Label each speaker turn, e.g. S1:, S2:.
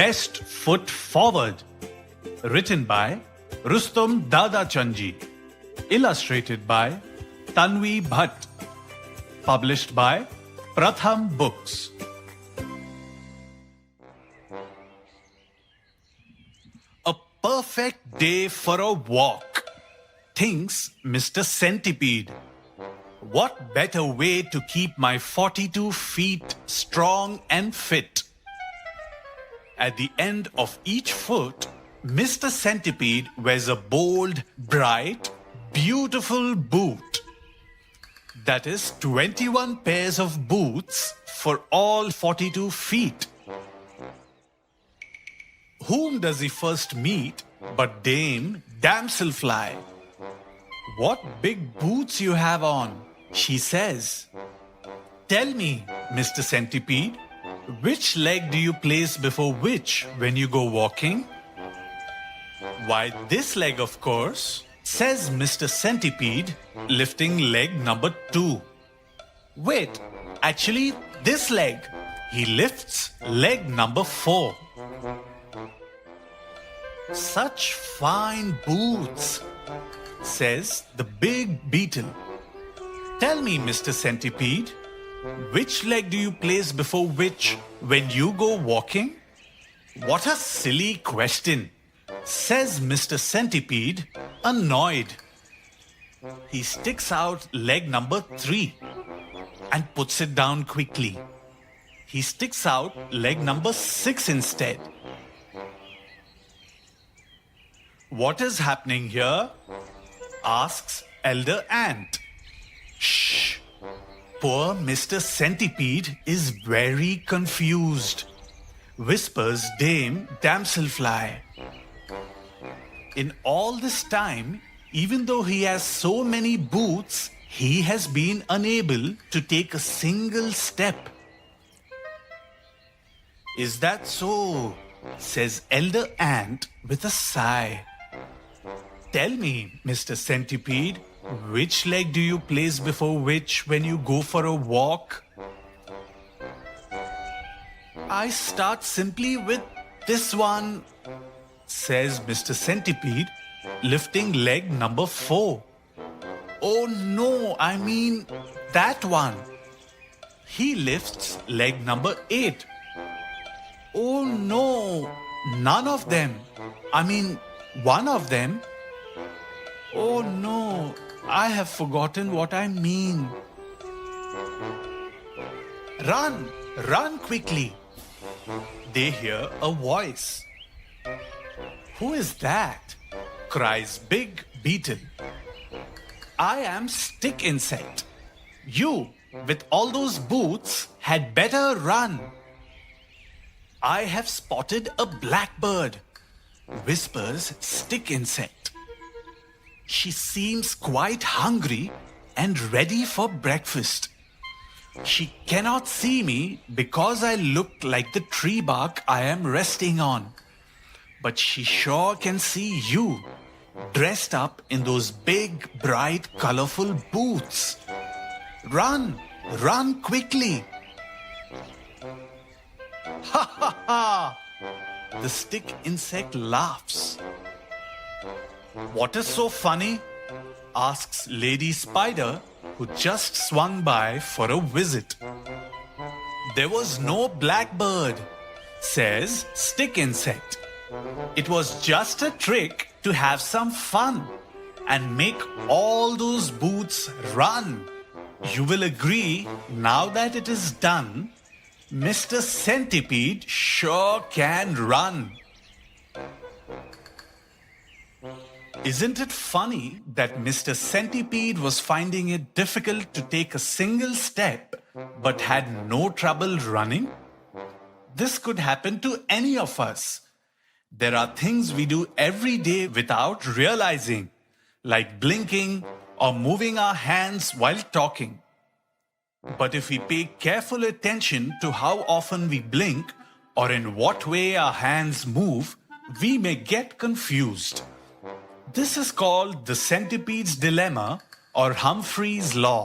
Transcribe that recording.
S1: Best Foot Forward. Written by Rustom Dadachanji. Illustrated by Tanvi Bhat. Published by Pratham Books. A perfect day for a walk, thinks Mr. Centipede. What better way to keep my 42 feet strong and fit? At the end of each foot, Mr. Centipede wears a bold, bright, beautiful boot. That is 21 pairs of boots for all 42 feet. Whom does he first meet but Dame Damselfly? "What big boots you have on," she says. "Tell me, Mr. Centipede, which leg do you place before which when you go walking?" "Why, this leg, of course," says Mr. Centipede, lifting leg number 2. "Wait, actually, this leg." He lifts leg number 4. "Such fine boots," says the big beetle. "Tell me, Mr. Centipede, which leg do you place before which when you go walking?" "What a silly question," says Mr. Centipede, annoyed. He sticks out leg number 3 and puts it down quickly. He sticks out leg number 6 instead. "What is happening here?" asks Elder Ant. "Shh! Poor Mr. Centipede is very confused," whispers Dame Damselfly. In all this time, even though he has so many boots, he has been unable to take a single step. "Is that so?" says Elder Ant with a sigh. "Tell me, Mr. Centipede, which leg do you place before which when you go for a walk?" "I start simply with this one," says Mr. Centipede, lifting leg number 4. "Oh no, I mean that one." He lifts leg number 8. "Oh no, none of them. I mean, one of them." "Oh no, I have forgotten what I mean." "Run, run quickly." They hear a voice. "Who is that?" cries Big Beetle. "I am Stick Insect. You, with all those boots, had better run." "I have spotted a blackbird," whispers Stick Insect. "She seems quite hungry and ready for breakfast. She cannot see me because I look like the tree bark I am resting on. But she sure can see you, dressed up in those big, bright, colorful boots. Run, run quickly." "Ha ha ha!" The Stick Insect laughs. "What is so funny?" asks Lady Spider, who just swung by for a visit. "There was no blackbird," says Stick Insect. "It was just a trick to have some fun and make all those boots run. You will agree, now that it is done, Mr. Centipede sure can run." Isn't it funny that Mr. Centipede was finding it difficult to take a single step but had no trouble running? This could happen to any of us. There are things we do every day without realizing, like blinking or moving our hands while talking. But if we pay careful attention to how often we blink or in what way our hands move, we may get confused. This is called the Centipede's Dilemma or Humphrey's Law.